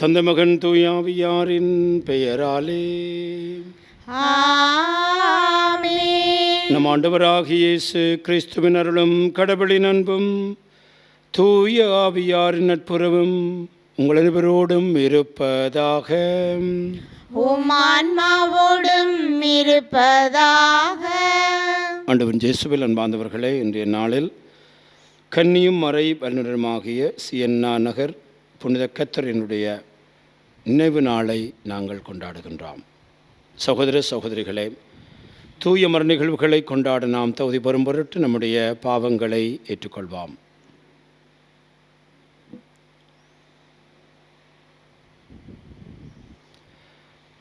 தந்தை மகன் தூயாவியாரின் பெயராலே ஆமென். நம் ஆண்டவராகிய இயேசு கிறிஸ்துவின் அருளும் கடவுளின் அன்பும் தூய ஆவியாரின் நட்புறவும் உங்கள் அனைவரோடும் இருப்பதாக. உம் ஆன்மாவோடும் இருப்பதாக. ஆண்டவன் இயேசுவில் அன்பார்ந்தவர்களே, இன்றைய நாளில் கன்னியும் மறை வல்லுநருமாகிய சியன்னா நகர் புனித கத்தரினுடைய நினைவு நாளை நாங்கள் கொண்டாடுகின்றோம். சகோதர சகோதரிகளே, தூய மர நிகழ்வுகளை கொண்டாட நாம் தகுதி பெறும் பொருட்டு நம்முடைய பாவங்களை ஏற்றுக்கொள்வோம்.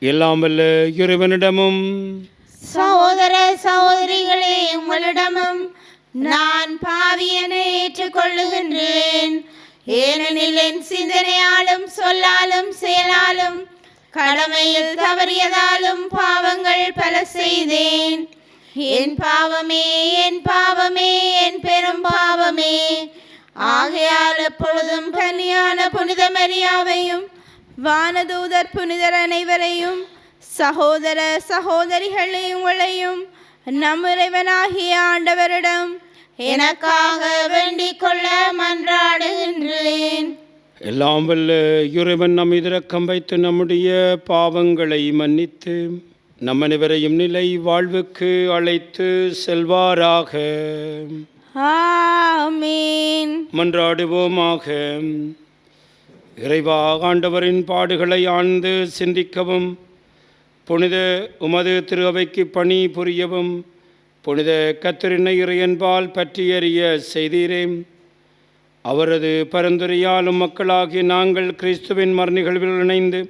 எல்லாம் வல்ல இறைவனிடமும் சகோதர சகோதரிகளே, உங்களிடமும் நான் பாவியனை ஏற்றுக்கொள்ளுகின்றேன். ஏனெனில் என் சிந்தனையாலும் சொல்லாலும் செயலாலும் கடமையில் தவறியதாலும் பாவங்கள் பல செய்தேன். என் பாவமே, என் பாவமே, என் பெரும் பாவமே. ஆகையால் எப்பொழுதும் கன்னியான புனித மரியாவையும் வானதூதர் புனிதர் அனைவரையும் சகோதர சகோதரிகளை உங்களையும் நம் இறைவனாகிய ஆண்டவரிடம் எனக்காக வேண்டிக் கொள்ள மன்றாடுகின்றேன். எல்லாம் வல்ல இறைவன் நம் இரக்கம் வைத்து நம்முடைய பாவங்களை மன்னித்து நம் அனைவரையும் நிலை வாழ்வுக்கு அழைத்து செல்வாராக. ஆமென். மன்றாடுவோமாக. இறைவா, ஆண்டவரின் பாடுகளை ஆழ்ந்து சிந்திக்கவும், புனித உமது திரு அவைக்கு பணி புரியவும், புனித கத்தரினை இறையன்பால் பற்றி அறிய செய்தீரே. அவரது பரிந்துரையாலும் மக்களாகிய நாங்கள் கிறிஸ்துவின் மரநிகழ்வில் இணைந்து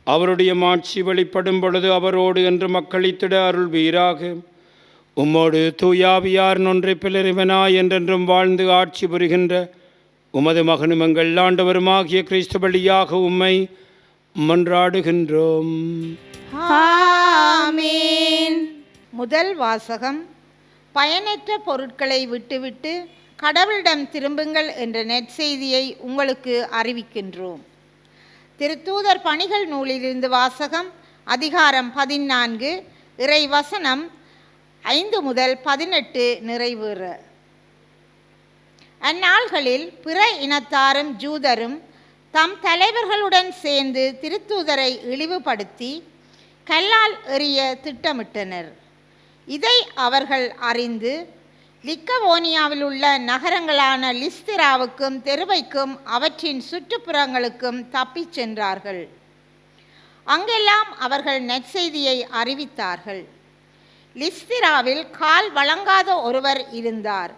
அவருடைய மாட்சி வெளிப்படும் பொழுது அவரோடு என்று மக்களித்திட அருள்வீராக. உம்மோடு தூயாவியார் ஒன்றை பிளறிவனாய் என்றென்றும் வாழ்ந்து ஆட்சி புரிகின்ற உமது மகனும் எங்கள் ஆண்டவருமாகிய கிறிஸ்து வழியாக உம்மை மன்றாடுகின்றோம். ஆமென். முதல் வாசகம். பயனற்ற பொருட்களை விட்டுவிட்டு கடவுளிடம் திரும்புங்கள் என்ற நற்செய்தியை உங்களுக்கு அறிவிக்கின்றோம். திருத்தூதர் பணிகள் நூலிலிருந்து வாசகம். அதிகாரம் 14, இறை வசனம் 5 முதல் 18 நிறைவேற. அந்நாள்களில் பிற இனத்தாரும் ஜூதரும் தம் தலைவர்களுடன் சேர்ந்து திருத்தூதரை இழிவுபடுத்தி கல்லால் எறிய திட்டமிட்டனர். இதை அவர்கள் அறிந்து லிக்கவோனியாவில் உள்ள நகரங்களான லிஸ்திராவுக்கும் தெருவைக்கும் அவற்றின் சுற்றுப்புறங்களுக்கும் தப்பிச் சென்றார்கள். அங்கெல்லாம் அவர்கள் நற்செய்தியை அறிவித்தார்கள். லிஸ்திராவில் கால் வழங்காத ஒருவர் இருந்தார்.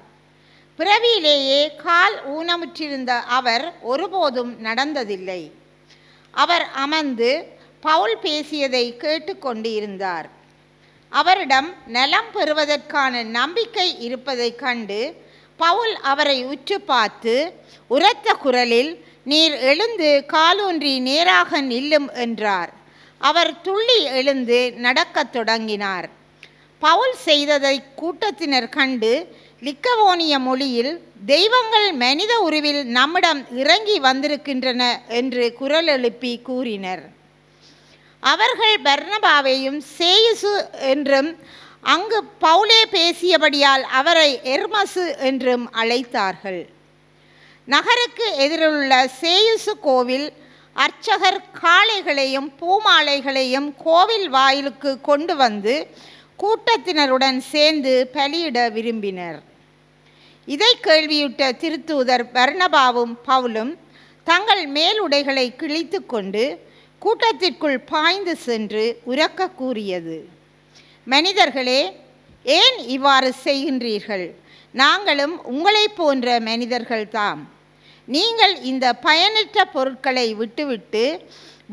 பிறவியிலேயே கால் ஊனமுற்றிருந்த அவர் ஒருபோதும் நடந்ததில்லை. அவர் அமர்ந்து பவுல் பேசியதை கேட்டுக்கொண்டு இருந்தார். அவரிடம் நலம் பெறுவதற்கான நம்பிக்கை இருப்பதைக் கண்டு பவுல் அவரை உற்று பார்த்து உரத்த குரலில், நீர் எழுந்து காலூன்றி நேராக நில்லும் என்றார். அவர் துள்ளி எழுந்து நடக்கத் தொடங்கினார். பவுல் செய்ததை கூட்டத்தினர் கண்டு லிக்கவோனிய மொழியில், தெய்வங்கள் மனித உருவில் நம்மிடம் இறங்கி வந்திருக்கின்றன என்று குரல் எழுப்பி கூறினர். அவர்கள் பர்னபாவையும் சேயுசு என்றும் அங்கு பவுலே பேசியபடியால் அவரை எர்மசு என்றும் அழைத்தார்கள். நகருக்கு எதிரிலுள்ள சேயுசு கோவில் அர்ச்சகர் காளைகளையும் பூமாலைகளையும் கோவில் வாயிலுக்கு கொண்டு வந்து கூட்டத்தினருடன் சேர்ந்து பலியிட விரும்பினர். இதை கேள்வியுற்ற திருத்தூதர் பர்னபாவும் பவுலும் தங்கள் மேலுடைகளை கிழித்து கொண்டு கூட்டத்திற்குள் பாய்ந்து சென்று உரக்க கூறியது, மனிதர்களே, ஏன் இவ்வாறு செய்கின்றீர்கள்? நாங்களும் உங்களைப் போன்ற மனிதர்கள்தாம். நீங்கள் இந்த பயனற்ற பொருட்களை விட்டுவிட்டு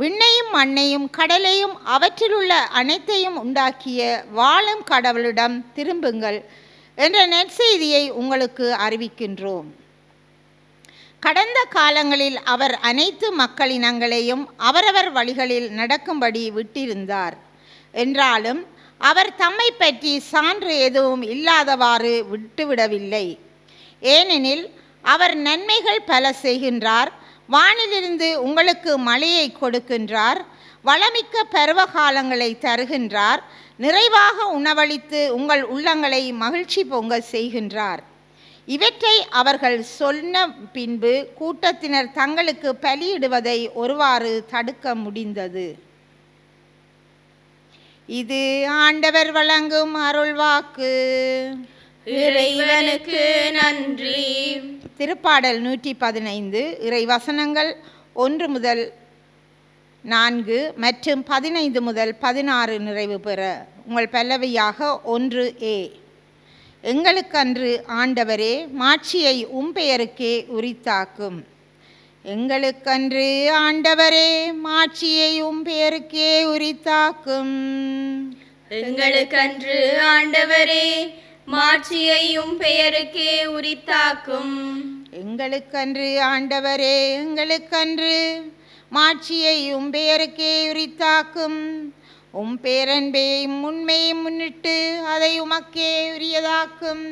விண்ணையும் மண்ணையும் கடலையும் அவற்றிலுள்ள அனைத்தையும் உண்டாக்கிய வாழும் கடவுளிடம் திரும்புங்கள் என்ற நற்செய்தியை உங்களுக்கு அறிவிக்கின்றோம். கடந்த காலங்களில் அவர் அனைத்து மக்களினங்களையும் அவரவர் வழிகளில் நடக்கும்படி விட்டிருந்தார். என்றாலும் அவர் தம்மை பற்றி சான்று எதுவும் இல்லாதவாறு விட்டுவிடவில்லை. ஏனெனில் அவர் நன்மைகள் பல செய்கின்றார், வானிலிருந்து உங்களுக்கு மழையை கொடுக்கின்றார், வளமிக்க பருவ காலங்களை தருகின்றார், நிறைவாக உணவளித்து உங்கள் உள்ளங்களை மகிழ்ச்சி பொங்க செய்கின்றார். இவற்றை அவர்கள் சொன்ன பின்பு கூட்டத்தினர் தங்களுக்கு பலியிடுவதை ஒருவாறு தடுக்க முடிந்தது. இது ஆண்டவர் வழங்கும் அருள்வாக்கு. இறைவனுக்கு நன்றி. திருப்பாடல் 115 இறை வசனங்கள் 1 முதல் 4 மற்றும் 15 முதல் 16 நிறைவு பெற உங்கள் பல்லவியாக 1a. எங்களுக்கன்று ஆண்டவரே மாட்சியை பெயருக்கே உரித்தாக்கும். எங்களுக்கன்று ஆண்டவரே மாட்சியை பெயருக்கே உரித்தாக்கும். எங்களுக்கன்று ஆண்டவரே மாட்சியை பெயருக்கே உரித்தாக்கும். எங்களுக்கன்று ஆண்டவரே எங்களுக்கன்று மாட்சியை பெயருக்கே உரித்தாக்கும். பேரன்பையும் உண்மையும் முன்னிட்டு அதை உமக்கே உரியதாக்கும்.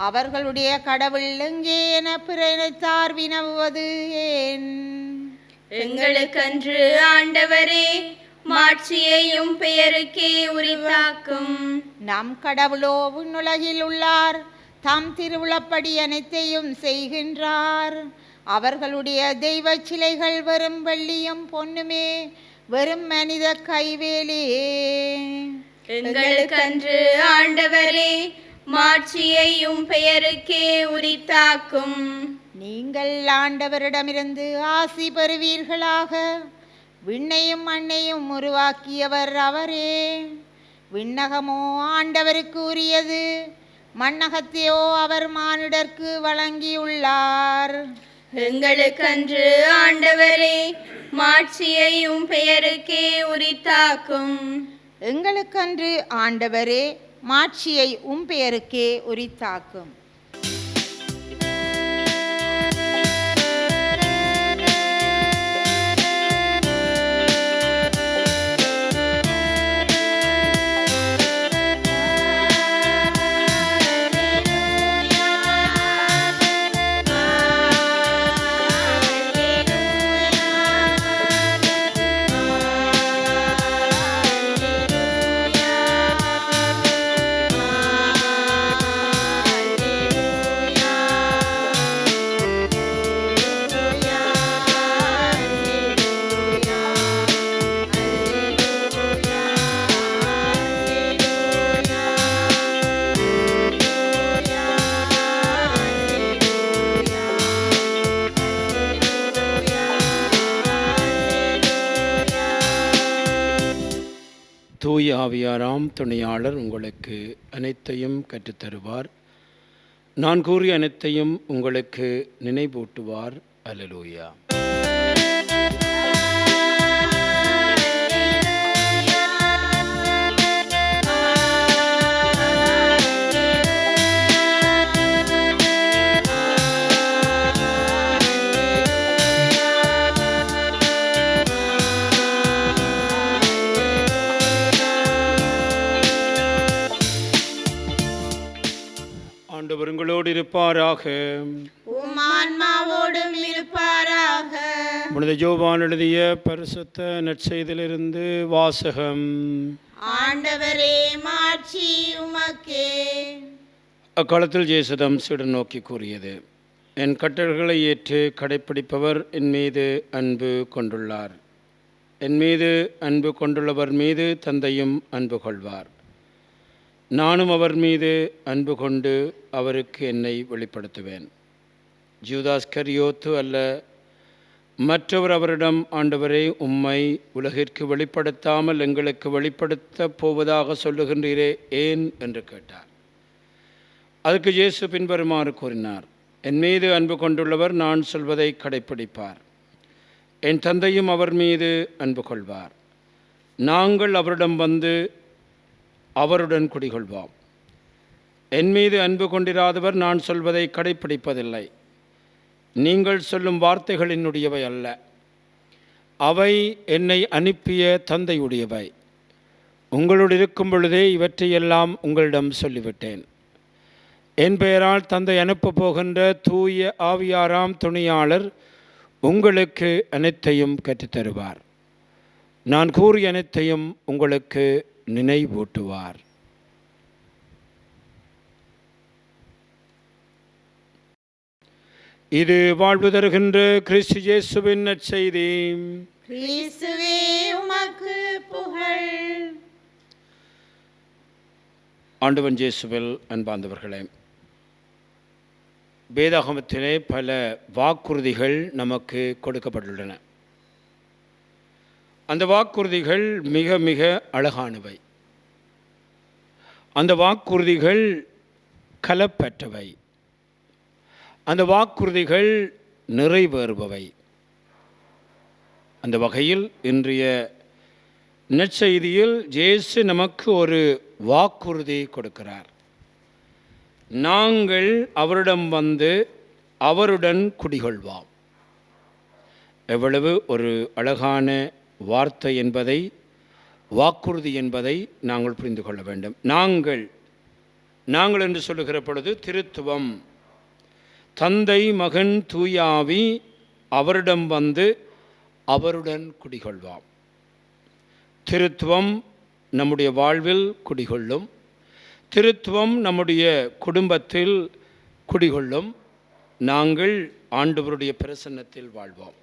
அவர்களுடைய கடவுள் எங்கே என பிற இனத்தார் வினவுவது ஏன்? எங்களுக்கன்று ஆண்டவரே மாட்சியை பெயருக்கே உரித்தாக்கும். நம் கடவுளோ விண்ணுலகில் உள்ளார், தாம் திருவிழப்படி அனைத்தையும் செய்கின்றார். அவர்களுடைய தெய்வ சிலைகள் வெறும் வெள்ளியும் பொன்னுமே, வெறும் மனித கைவேலியே. எங்களுக்கன்று ஆண்டவரே மாட்சியை பெயருக்கே உரித்தாக்கும். நீங்கள் ஆண்டவரிடமிருந்து ஆசி பெறுவீர்களாக. விண்ணையும் மண்ணையும் உருவாக்கியவர் அவரே. விண்ணகமோ ஆண்டவருக்கு உரியது, மண்ணகத்தையோ அவர் மானிடர்க்கு வழங்கியுள்ளார். எங்களுக்கன்று ஆண்டவரே மாட்சியை பெயருக்கே உரித்தாக்கும். எங்களுக்கன்று ஆண்டவரே மாட்சியை பெயருக்கே உரித்தாக்கும். தூய ஆவியாராம் துணையாளர் உங்களுக்கு அனைத்தையும் கற்றுத்தருவார். நான் கூறிய அனைத்தையும் உங்களுக்கு நினைவூட்டுவார். அல்லேலூயா. ஆண்டவர் உங்களோடு இருப்பாராக. உம் ஆன்மாவோடும் இருப்பாராக. புனித யோவான் எழுதிய பரிசுத்த நற்செய்தியிலிருந்து வாசகம். ஆண்டவரே மாட்சி உமக்கே. அக்காலத்தில் இயேசு தம் சீடர் நோக்கி கூறியது, என் கட்டளைகளை ஏற்று கடைப்பிடிப்பவர் என் மீது அன்பு கொண்டுள்ளார். என் மீது அன்பு கொண்டுள்ளவர் மீது தந்தையும் அன்பு கொள்வார். நானும் அவர் மீது அன்பு கொண்டு அவருக்கு என்னை வெளிப்படுத்துவேன். ஜூதாஸ் கரியோத்து அல்ல, மற்றவர் அவரிடம், ஆண்டவரே, உம்மை உலகிற்கு வெளிப்படுத்தாமல் எங்களுக்கு வெளிப்படுத்தப் போவதாக சொல்லுகின்றீரே, ஏன் என்று கேட்டார். அதுக்கு இயேசு பின்வருமாறு கூறினார், என் மீது அன்பு கொண்டுள்ளவர் நான் சொல்வதை கடைப்பிடிப்பார். என் தந்தையும் அவர் மீது அன்பு கொள்வார். நாங்கள் அவரிடம் வந்து அவருடன் குடிகொள்வோம். என் மீது அன்பு கொண்டிராதவர் நான் சொல்வதை கடைப்பிடிப்பதில்லை. நீங்கள் சொல்லும் வார்த்தைகள் என்னுடையவை அல்ல, அவை என்னை அனுப்பிய தந்தையுடையவை. உங்களோடு இருக்கும் பொழுதே இவற்றையெல்லாம் உங்களிடம் சொல்லிவிட்டேன். என் பெயரால் தந்தை அனுப்பப் போகின்ற தூய ஆவியாராம் துணையாளர் உங்களுக்கு அனைத்தையும் கற்றுத்தருவார். நான் கூறிய அனைத்தையும் உங்களுக்கு நினைவூட்டுவார். இது வாழ்வு தருகின்ற கிறிஸ்து இயேசுவின் நற்செய்தி. கிறிஸ்துவே உமக்கு புகழ். ஆண்டவன் இயேசுவில் அன்பார்ந்தவர்களே, வேதாகமத்திலே பல வாக்குறுதிகள் நமக்கு கொடுக்கப்பட்டுள்ளன. அந்த வாக்குறுதிகள் மிக மிக அழகானவை. அந்த வாக்குறுதிகள் கலப்பற்றவை. அந்த வாக்குறுதிகள் நிறைவேறுபவை. அந்த வகையில் இன்றைய நற்செய்தியில் இயேசு நமக்கு ஒரு வாக்குறுதி கொடுக்கிறார். நாங்கள் அவரிடம் வந்து அவருடன் குடிகொள்வோம். எவ்வளவு ஒரு அழகான வார்த்தை என்பதை, வாக்குறுதி என்பதை நாங்கள் புரிந்து கொள்ள வேண்டும். நாங்கள் என்று சொல்லுகிற பொழுது திருத்துவம், தந்தை மகன் தூயாவி அவரிடம் வந்து அவருடன் குடிகொள்வோம். திருத்துவம் நம்முடைய வாழ்வில் குடிகொள்ளும். திருத்துவம் நம்முடைய குடும்பத்தில் குடிகொள்ளும். நாங்கள் ஆண்டவருடைய பிரசன்னத்தில் வாழ்வோம்.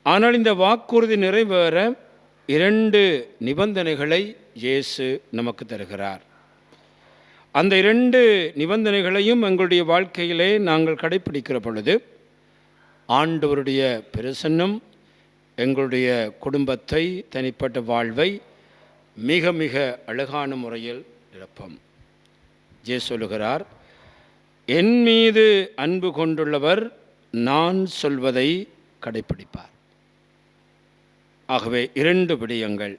ஆனால் இந்த வாக்குறுதி நிறைவேற 2 நிபந்தனைகளை இயேசு நமக்கு தருகிறார். அந்த 2 நிபந்தனைகளையும் எங்களுடைய வாழ்க்கையிலே நாங்கள் கடைப்பிடிக்கிற பொழுது ஆண்டவருடைய பிரசன்னம் எங்களுடைய குடும்பத்தை, தனிப்பட்ட வாழ்வை மிக மிக அழகான முறையில் நிரப்பும். இயேசு சொல்லுகிறார், என் மீது அன்பு கொண்டுள்ளவர் நான் சொல்வதை கடைப்பிடிப்பார். ஆகவே 2 விடயங்கள்.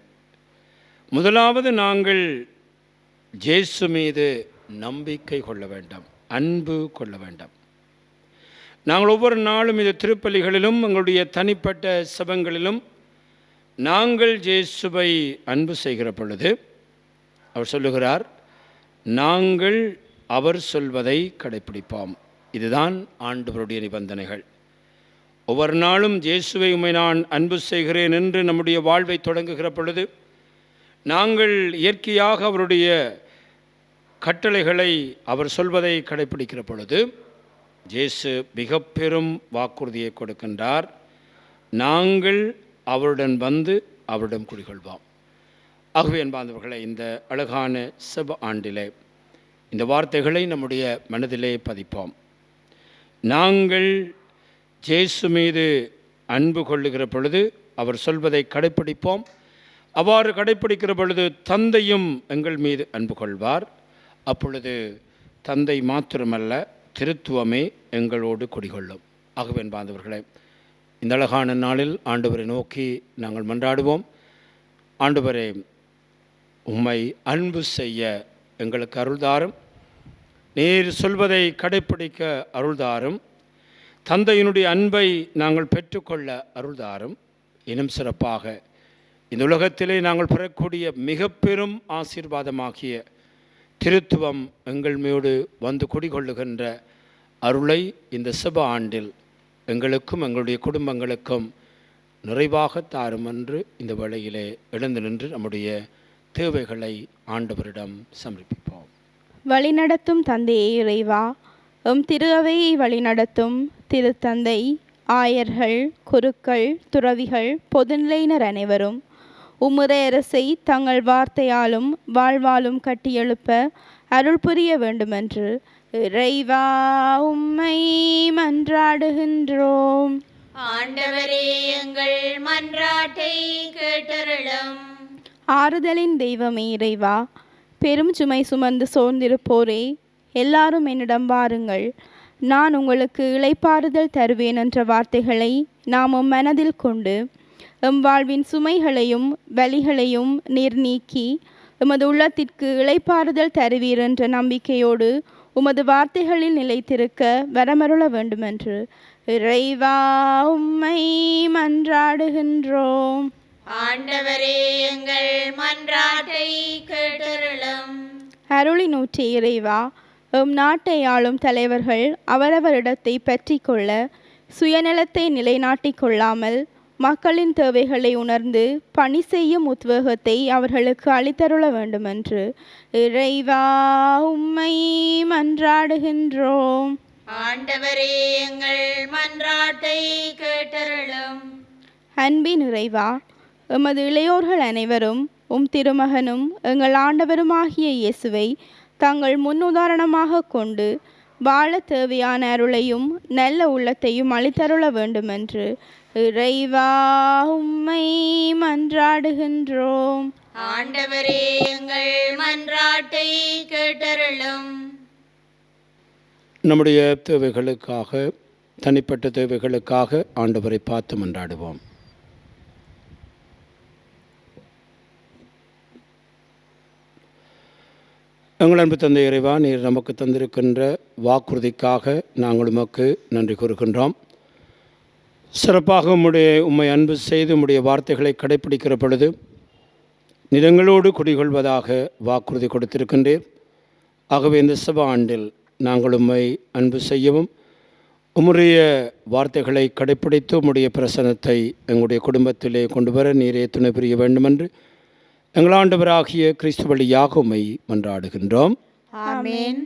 முதலாவது, நாங்கள் இயேசு மீது நம்பிக்கை கொள்ள வேண்டும், அன்பு கொள்ள வேண்டும். நாங்கள் ஒவ்வொரு நாளும் இந்த திருப்பலிகளிலும் எங்களுடைய தனிப்பட்ட சபங்களிலும் நாங்கள் இயேசுவை அன்பு செய்கிற பொழுது அவர் சொல்லுகிறார், நாங்கள் அவர் சொல்வதை கடைப்பிடிப்போம். இதுதான் ஆண்டவருடைய நிபந்தனைகள். ஒவ்வொரு நாளும் இயேசுவை உம்மை நான் அன்பு செய்கிறேன் என்று நம்முடைய வாழ்வை தொடங்குகிற பொழுது நாங்கள் இயற்கையாக அவருடைய கட்டளைகளை, அவர் சொல்வதை கடைப்பிடிக்கிற பொழுது இயேசு மிக பெரும் வாக்குறுதியை கொடுக்கின்றார். நாங்கள் அவருடன் வந்து அவரிடம் குடிகொள்வோம். ஆகவே அன்பார்ந்தவர்களே, இந்த அழகான செப ஆண்டிலே இந்த வார்த்தைகளை நம்முடைய மனதிலே பதிப்போம். நாங்கள் இயேசு மீது அன்பு கொள்ளுகிற பொழுது அவர் சொல்வதை கடைப்பிடிப்போம். அவ்வாறு கடைப்பிடிக்கிற பொழுது தந்தையும் எங்கள் மீது அன்பு கொள்வார். அப்பொழுது தந்தை மாத்திரமல்ல, திருத்துவமே எங்களோடு குடிகொள்ளும். ஆகவே அன்பார்ந்தவர்களே, இந்த அழகான நாளில் ஆண்டவரை நோக்கி நாங்கள் மன்றாடுவோம். ஆண்டவரே, உம்மை அன்பு செய்ய எங்களுக்கு அருள்தாரும். நீர் சொல்வதை கடைப்பிடிக்க அருள்தாரும். தந்தையினுடைய அன்பை நாங்கள் பெற்றுக்கொள்ள அருள்தாரும். இன்னும் சிறப்பாக இந்த உலகத்திலே நாங்கள் பெறக்கூடிய மிக பெரும் ஆசீர்வாதமாகிய திருத்துவம் எங்கள் மீது வந்து குடிகொள்ளுகின்ற அருளை இந்த செப ஆண்டில் எங்களுக்கும் எங்களுடைய குடும்பங்களுக்கும் நிறைவாக தாரும் என்று இந்த வேளையிலே எழுந்து நின்று நம்முடைய தேவைகளை ஆண்டவரிடம் சமர்ப்பிப்போம். வழிநடத்தும் தந்தையே இறைவா, எம் திரு அவையை வழிநடத்தும் திருத்தந்தை, ஆயர்கள், குருக்கள், துறவிகள், பொதுநிலையினர் அனைவரும் உம்முறை அரசை தங்கள் வார்த்தையாலும் வாழ்வாலும் கட்டியெழுப்ப அருள் புரிய வேண்டுமென்று இறைவா உம்மை மன்றாடுகின்றோம். ஆண்டவரே, எங்கள் மன்றாட்டை கேட்டருளும். ஆறுதலின் தெய்வமே இறைவா, பெரும் சுமை சுமந்து சோர்ந்திருப்போரே, எல்லாரும் என்னிடம் வாருங்கள், நான் உங்களுக்கு இளைப்பாறுதல் தருவேன் என்ற வார்த்தைகளை நாம் மனதில் கொண்டு எம் வாழ்வின் சுமைகளையும் வலிகளையும் நீர் நீக்கி எமது உள்ளத்திற்கு இளைப்பாறுதல் தருவீர் என்ற நம்பிக்கையோடு உமது வார்த்தைகளில் நிலைத்திருக்க வரமருள வேண்டுமென்று இறைவா உம்மை மன்றாடுகின்றோம். ஆண்டவரே, எங்கள் மன்றாட்டை கேட்டருளும். அருளின் ஊற்று இறைவா, எம் நாட்டை ஆளும் தலைவர்கள் அவரவரிடத்தை பற்றி கொள்ள சுயநலத்தை நிலைநாட்டிக் கொள்ளாமல் மக்களின் தேவைகளை உணர்ந்து பணி செய்யும் உத்வேகத்தை அவர்களுக்கு அளித்தருள வேண்டுமென்று இறைவா உம்மை மன்றாடுகின்றோம். ஆண்டவரே எங்கள் மன்றாட்டை கேட்டருளும். அன்பின் இறைவா, எமது இளையோர்கள் அனைவரும் திருமகனும் எங்கள் ஆண்டவருமாகிய இயேசுவை தங்கள் முன்னுதாரணமாக கொண்டு வாழ தேவையான அருளையும் நல்ல உள்ளத்தையும் அளித்தருள வேண்டுமென்று இறைவா உம்மை மன்றாடுகின்றோம். ஆண்டவரே எங்கள் மன்றாட்டை கேட்டருளும். நம்முடைய தேவைகளுக்காக, தனிப்பட்ட தேவைகளுக்காக ஆண்டவரை பார்த்து மன்றாடுவோம். எங்கள் அன்பு தந்தை இறைவா, நீர் நமக்கு தந்திருக்கின்ற வாக்குறுதிக்காக நாங்கள் உமக்கு நன்றி கூறுகின்றோம். சிறப்பாக உம்மை அன்பு செய்து உம்முடைய வார்த்தைகளை கடைப்பிடிக்கிற பொழுது நிலங்களோடு குடிகொள்வதாக வாக்குறுதி கொடுத்திருக்கின்றீர். ஆகவே இந்த சபை ஆண்டில் நாங்கள் உம்மை அன்பு செய்யவும் உம்முடைய வார்த்தைகளை கடைப்பிடித்து உம்முடைய பிரசனத்தை எங்களுடைய குடும்பத்திலே கொண்டு வர நீரே துணை புரிய வேண்டுமென்று எங்கள் ஆண்டவராகிய கிறிஸ்து வழியாக உம்மை மன்றாடுகின்றோம். ஆமென்.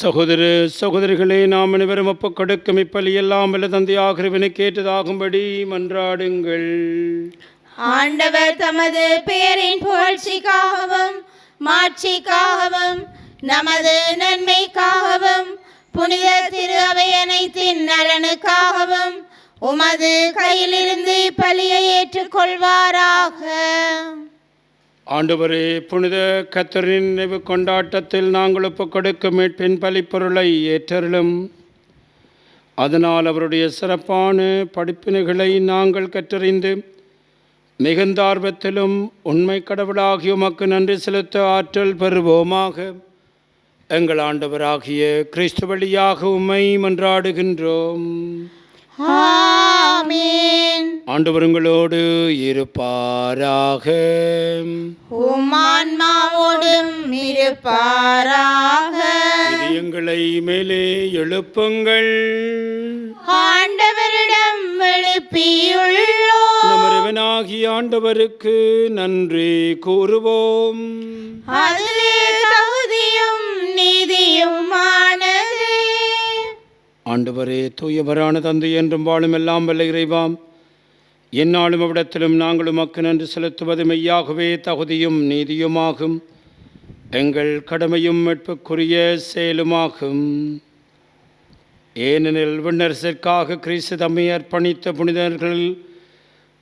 சகோதர சகோதரிகளே, நாம் அனைவரும் ஒப்புக் கொடுக்கும் இப்பலியெல்லாம் வல்ல தந்தையாக இறைவனுக்கு ஏற்றதாகும்படி மன்றாடுங்கள். ஆண்டவர் தமது பெயரின் புகழ்ச்சிக்காகவும் மாட்சிக்காகவும் நமது நன்மைக்காகவும் புனித திரு அவை அனைத்தின் நலனுக்காகவும் உமது கையிலிருந்து பலியை ஏற்றுக்கொள்வாராக. ஆண்டவரே, புனித கத்தரின் நினைவு கொண்டாட்டத்தில் நாங்கள் ஒப்புக் கொடுக்கும் மீட்பின் பலிப்பொருளை ஏற்றருளும். அதனால் அவருடைய சிறப்பான படிப்பினைகளை நாங்கள் கற்றறிந்து மிகுந்த ஆர்வத்திலும் உண்மை கடவுளாகிய உமக்கு நன்றி செலுத்த ஆற்றல் பெறுவோமாக. எங்கள் ஆண்டவராகிய கிறிஸ்து வழியாக உம்மை மன்றாடுகின்றோம். ஆமென். ஆண்டவர் உங்களோடு இருப்பாராக. உம் ஆன்மாவோடும் இருப்பாராக. இதயங்களை மேலே எழுப்புங்கள். ஆண்டவரிடம் எழுப்பியுள்ளோம். நம் இறைவனாகிய ஆண்டவருக்கு நன்றி கூறுவோம். அது தகுதியும் நீதியுமானது. ஆண்டவரே, தூயவரான தந்தை என்றும் வாழும் எல்லாம் வல்ல இறைவாம், எந்நாளும் அவ்விடத்திலும் நாங்கள் உமக்கு நன்றி செலுத்துவது மெய்யாகவே தகுதியும் நீதியுமாகும். எங்கள் கடமையும் மீட்புக்குரிய செயலுமாகும். ஏனெனில் விண்ணரசிற்காக கிறிஸ்து தம்மை அர்ப்பணித்த புனிதர்கள்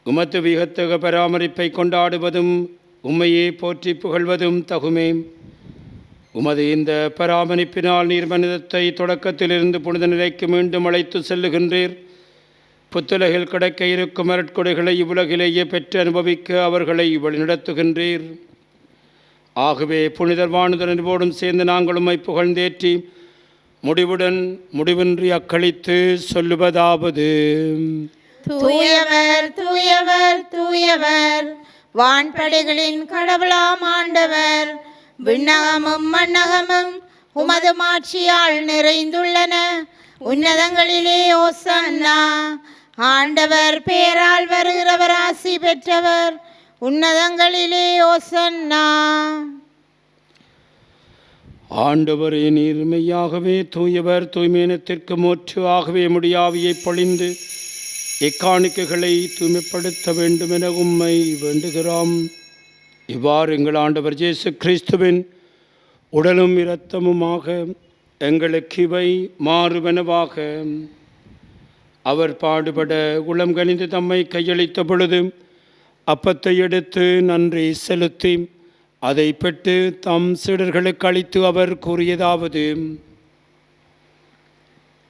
உமது விகத்தக பராமரிப்பை கொண்டாடுவதும் உம்மையே போற்றி புகழ்வதும் தகுமே. உமது இந்த பராமரிப்பினால் நீர் மனிதத்தை தொடக்கத்திலிருந்து புனித நிலைக்கு மீண்டும் அழைத்து செல்லுகின்றீர். புத்துலகில் கிடைக்க இருக்கும் அருட்கொடைகளை இவ்வுலகிலேயே பெற்று அனுபவிக்க அவர்களை வழிநடத்துகின்றீர். ஆகவே புனிதர் வானுதலோடும் சேர்ந்து நாங்கள் உம்மை புகழ்ந்தேற்றி முடிவின்றி அக்களித்து சொல்லுவதாவது: தூயவர் தூயவர் தூயவர், வான்படைகளின் கடவுளாம் ஆண்டவர். விண்ணகமும் மண்ணகமும் உமது மாட்சியால் நிறைந்துள்ளன. உன்னதங்களிலே ஓசன்னா. ஆண்டவர் பேரால் வருகிறவர் ஆசி பெற்றவர். உன்னதங்களிலே ஓசன்னா. ஆண்டவரே, நீர் மெய்யாகவே தூயவர், தூய்மையினத்திற்கு மூற்று. ஆகவே முடியாவியை பொழிந்து இக்காணிக்கைகளை தூய்மைப்படுத்த வேண்டும் என உம்மை வேண்டுகிறோம். இவ்வாறு எங்கள் ஆண்டவர் இயேசு கிறிஸ்துவின் உடலும் இரத்தமுமாக எங்களுக்கு இவை மாறுவனவாக. அவர் பாடுபட உளம் கனிந்து தம்மை கையளித்த பொழுது அப்பத்தை எடுத்து நன்றி செலுத்தி அதை பெற்று தம் சீடர்களுக்கு அளித்து அவர் கூறியதாவது: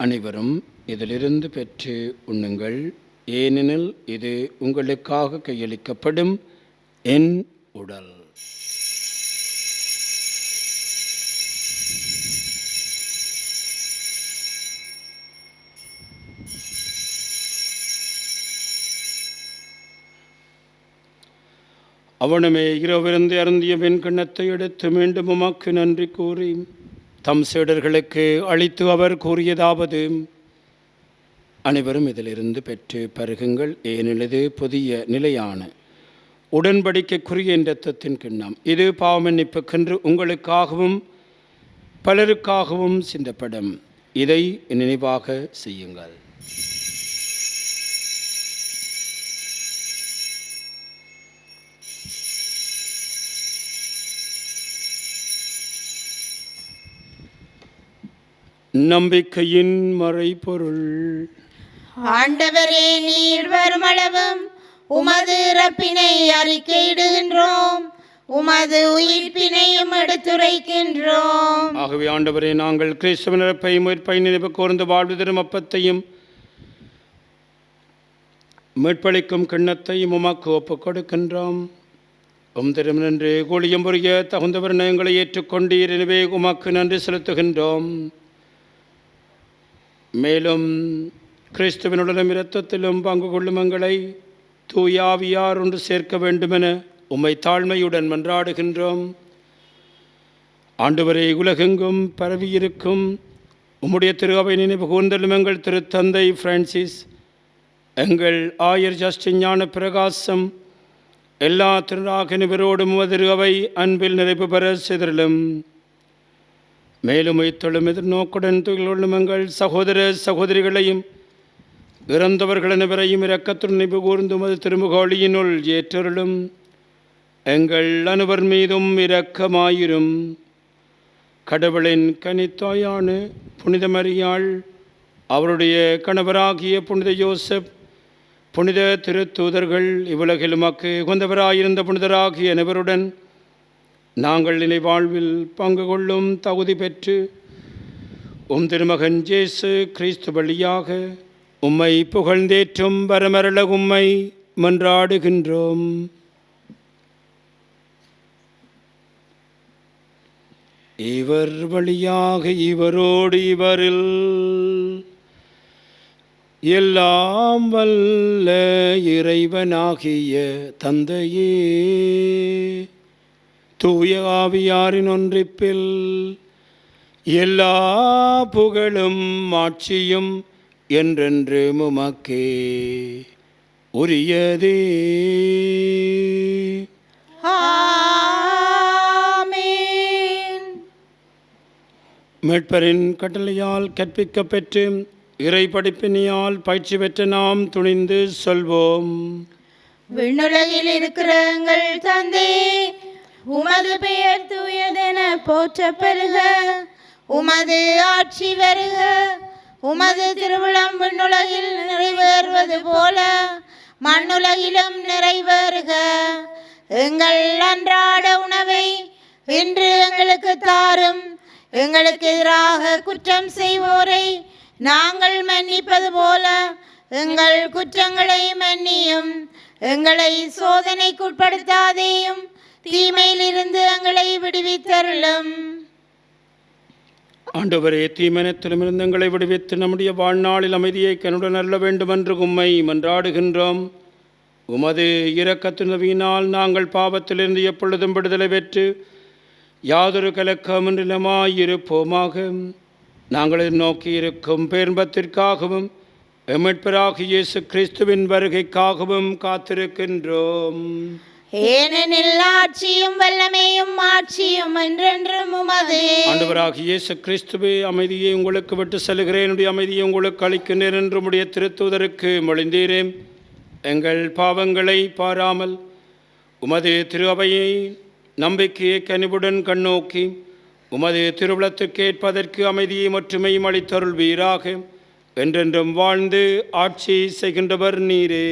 அனைவரும் இதிலிருந்து பெற்று உண்ணுங்கள், ஏனெனில் இது உங்களுக்காக கையளிக்கப்படும் என் உடல். அவனுமே இரவிருந்து அருந்திய வெண்கிண்ணத்தை எடுத்து மீண்டும் உமக்கு நன்றி கூறி தம் சீடர்களுக்கு அளித்து அவர் கூறியதாவது: அனைவரும் இதிலிருந்து பெற்று பருகுங்கள், ஏனெனில் புதிய நிலையான உடன்படிக்கைக்குரிய இரத்தத்தின் கிண்ணம். இது பாவமன்னிப்புக்கென்று உங்களுக்காகவும் பலருக்காகவும் சிந்தப்படும். இதை நினைவாக செய்யுங்கள். நம்பிக்கையின் மறைபொருள். ஆண்டவரே, நீர் வருமளவும் உமது இறப்பினை அறிக்கையிடுகின்றோம், உமது உயிர்ப்பினையும் எடுத்துரைக்கின்றோம். ஆகவே ஆண்டவரே, நாங்கள் கிறிஸ்துவின் இறப்பையும் உயிர்ப்பையும் நினைவு கூர்ந்து வாழ்வு தரும் அப்பத்தையும் மீட்பளிக்கும் கிண்ணத்தையும் உமக்கு ஒப்புக் கொடுக்கின்றோம். திருமணன்று கூலியம் புரிய தகுந்தவர் நயங்களை ஏற்றுக்கொண்டீர். எனவே உமக்கு நன்றி செலுத்துகின்றோம். மேலும் கிறிஸ்துவனுடனும் இரத்தத்திலும் பங்கு கொள்ளும் எங்களை தூயாவியார் ஒன்று சேர்க்க வேண்டுமென உம்மை தாழ்மையுடன் மன்றாடுகின்றோம். ஆண்டவரே, உலகெங்கும் பரவியிருக்கும் உம்முடைய திரு அவை நினைவு கூர்ந்தலும் எங்கள் திருத்தந்தை பிரான்சிஸ், எங்கள் ஆயர் ஜஸ்டின் ஞான பிரகாசம், எல்லா திருநாகனிவரோடும் திரு அவை அன்பில் நிறைவு பெற செய்தலும். மேலும் வைத்தொழும் எதிர்நோக்குடன் துயிலும் எங்கள் சகோதர சகோதரிகளையும் இறந்தவர்கள் அனைவரையும் இரக்கத்துடன் நினைவு கூர்ந்து உமது திருமுகொழியினுள் ஏற்றருளும். எங்கள் அனைவர் மீதும் இரக்கமாயிரும். கடவுளின் கனித்தாயான புனித மரியாள், அவருடைய கணவராகிய புனித யோசப், புனித திருத்தூதர்கள், இவ்வுலகில் உமக்கு உகந்தவராயிருந்த புனிதராகிய அனைவருடன் நாங்கள் இனி வாழ்வில் பங்கு கொள்ளும் தகுதி பெற்று திருமகன் இயேசு கிறிஸ்து வழியாக உம்மை புகழ்ந்தேற்றும் வரமரள உம்மை மன்றாடுகின்றோம். இவர் வழியாக இவரோடு இவரில் எல்லாம் வல்ல இறைவனாகிய தந்தையே, தூய ஆவியாரின் ஒன்றிப்பில் எல்லா புகழும் ஆட்சியும் என்றென்று உமக்கே உரியதே. ஆமென். மீட்பரின் கட்டளையால் கற்பிக்க பெற்று இறை படிப்பினியால் பயிற்சி பெற்ற நாம் துணிந்து சொல்வோம்: விண்ணுலகில் இருக்கிற எங்கள் தந்தை, உமது பெயர் தூயதென போற்றப் பெறுக. உமது ஆட்சி வருக. உமது திருவிழம் விண்ணுலகில் நிறைவேறுவது போல மண்ணுலகிலும் நிறைவேறுக. எங்கள் அன்றாட உணவை இன்று எங்களுக்கு தாரும். எங்களுக்கு எதிராக குற்றம் செய்வோரை நாங்கள் மன்னிப்பது போல எங்கள் குற்றங்களை மன்னியும். எங்களை சோதனைக்குட்படுத்தாதேயும், தீமையிலிருந்து எங்களை விடுவித்தருளும். ஆண்டவரே, தீமனத்திலுமிருந்து எங்களை விடுவித்து நம்முடைய வாழ்நாளில் அமைதியை கனுடன் அருள வேண்டுமென்று உம்மை மன்றாடுகின்றோம். உமது இரக்கத்தினால் நாங்கள் பாவத்திலிருந்து எப்பொழுதும் விடுதலை பெற்று யாதொரு கலக்கமின்றமாயிருப்போமாக. நாங்கள் நோக்கி இருக்கும் பேர்பத்திற்காகவும் எம்மட்பராகிய இயேசு கிறிஸ்துவின் வருகைக்காகவும் காத்திருக்கின்றோம். ஏனெனில் ஆட்சியும் வல்லமையும் ஆட்சியும் என்றென்றும் உமதே. ஆண்டவராகிய இயேசு கிறிஸ்துவே, அமைதியை உங்களுக்கு விட்டு செல்கிறேன், என்னுடைய அமைதியை உங்களுக்கு அளிக்கின்றேன் என்று உம்முடைய திருத்தூதருக்கு மொழிந்தீரே. எங்கள் பாவங்களை பாராமல் உமது திரு அவையை நம்பிக்கையை கனிவுடன் கண்ணோக்கி உமது திருவுளத்துக்கு ஏற்பதற்கு அமைதியை ஒற்றுமையும் அளித்தருள்வீராக. என்றென்றும் வாழ்ந்து ஆட்சி செய்கின்றவர் நீரே.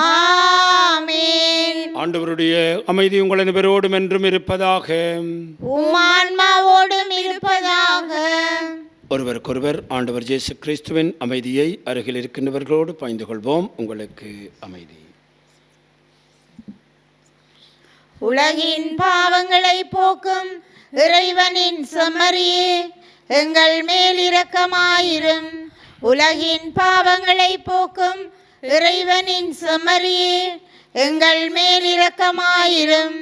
ஆமென். ஆண்டவருடைய அமைதி உங்கள் அனைவரோடும் என்றும் இருப்பதாக. உம் ஆன்மாவோடும் இருப்பதாக. ஒருவருக்கொருவர் ஆண்டவர் இயேசு கிறிஸ்துவின் அமைதியை அருகில் இருக்கின்றவர்களோடு பகிர்ந்து கொள்வோம். உங்களுக்கு அமைதி. உலகின் பாவங்களை போக்கும் இறைவனின் செம்மறியே, எங்கள் மேல் இரக்கமாயிரும். உலகின் பாவங்களை போக்கும் இறைவனின் செம்மறியே, எங்கள் மேல் இரக்கமாயிரும்.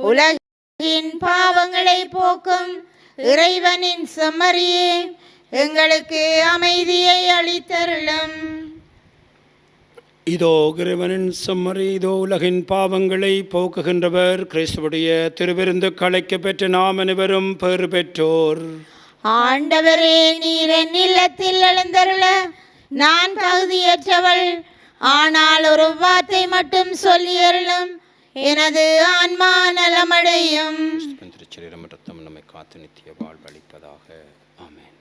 உலகின் பாவங்களை போக்கும் இறைவனின் செம்மறியே, எங்களுக்கு அமைதியை அளித்தருளும். இதோ இறைவனின் செம்மறி, இதோ உலகின் பாவங்களை போக்குகின்றவர். கிறிஸ்துவுடைய திருவிருந்து களைக்க பெற்ற நாம் அனைவரும் பெறு பெற்றோர். ஆண்டவரே, நீர் என் இல்லத்தில் எழுந்தருள நான் தகுதியற்றவள். ஆனால் ஒரு வார்த்தை மட்டும் சொல்லியருளும், எனது ஆன்மா நலமடையும். திருச்சரீரம் ரத்தம் நம்மை காத்து நித்திய வாழ்வளிப்பதாக. ஆமென்.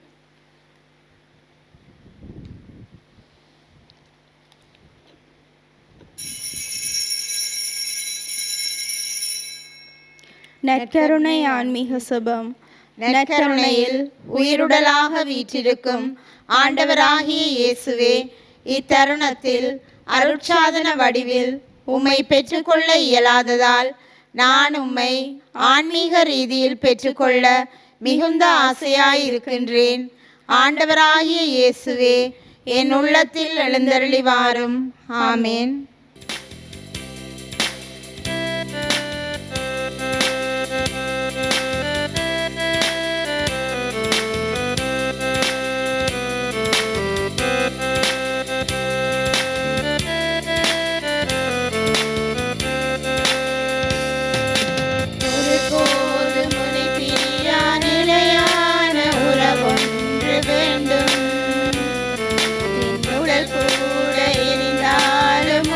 நற்கருணை ஆன்மீக சுபம். நற்கருணையில் உயிருடலாக வீற்றிருக்கும் ஆண்டவராகிய இயேசுவே, இத்தருணத்தில் அருட்சாதன வடிவில் உம்மை பெற்றுக்கொள்ள இயலாததால் நான் உம்மை ஆன்மீக ரீதியில் பெற்றுக்கொள்ள மிகுந்த ஆசையாயிருக்கின்றேன். ஆண்டவராகிய இயேசுவே, என் உள்ளத்தில் எழுந்தருளி வாரும். ஆமேன். கூட எரிந்தாலும்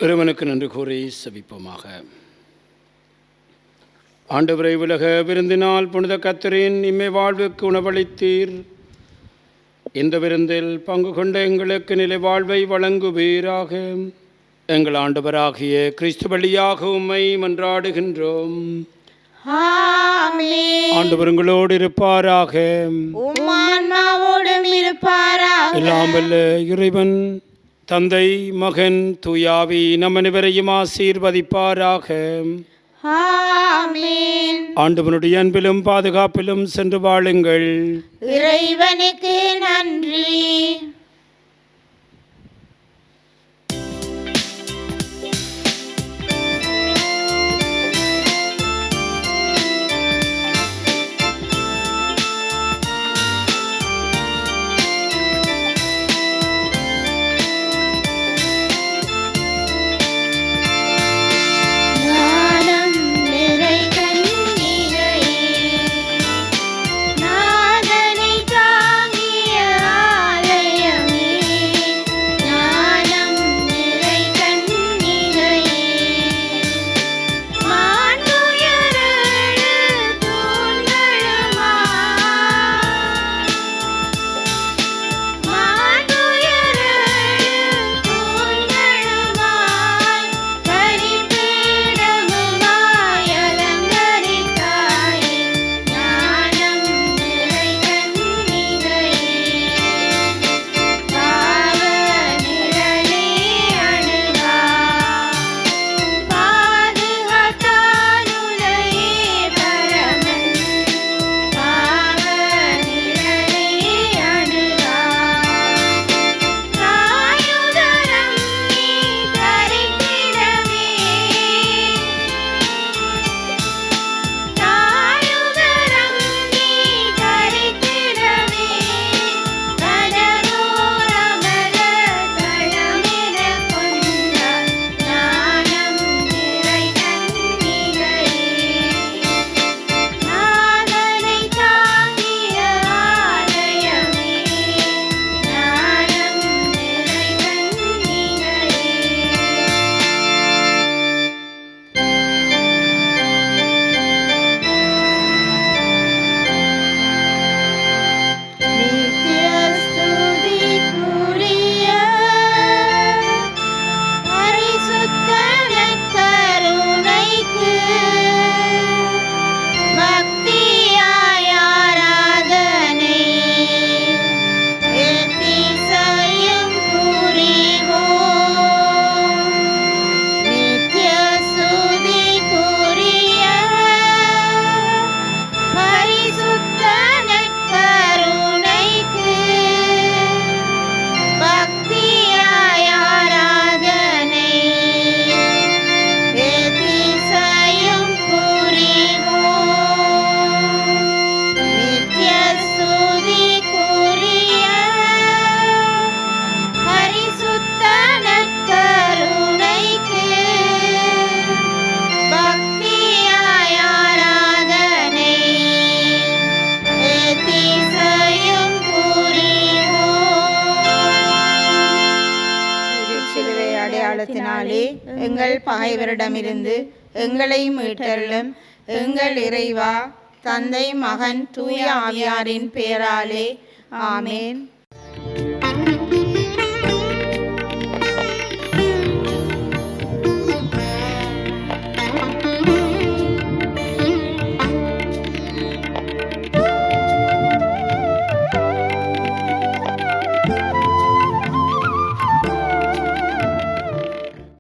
இறைவனுக்கு நன்றி கூறி செபிப்போமாக. ஆண்டவரை உலக விருந்தினால் புனித கத்தரின் இம்மை வாழ்வுக்கு உணவளித்தீர். இந்த விருந்தில் பங்கு கொண்ட எங்களுக்கு நிலை வாழ்வை வழங்குவீராக. எங்கள் ஆண்டவராகிய கிறிஸ்து வழியாக உம்மை மன்றாடுகின்றோம். ஆண்டவர் உங்களோடு இருப்பாராக. எல்லாம் வல்ல இறைவன் தந்தை, மகன், தூயாவி நம் அனைவரையும் ஆசீர்வதிப்பாராக. ஆண்டவனுடைய அன்பிலும் பாதுகாப்பிலும் சென்று வாழுங்கள். இறைவனுக்கு நன்றி. எங்கள் பகைவரிடமிருந்து எங்களை மீட்டருளும். எங்கள் இறைவா, தந்தை, மகன், தூய ஆவியாரின் பெயராலே ஆமேன்.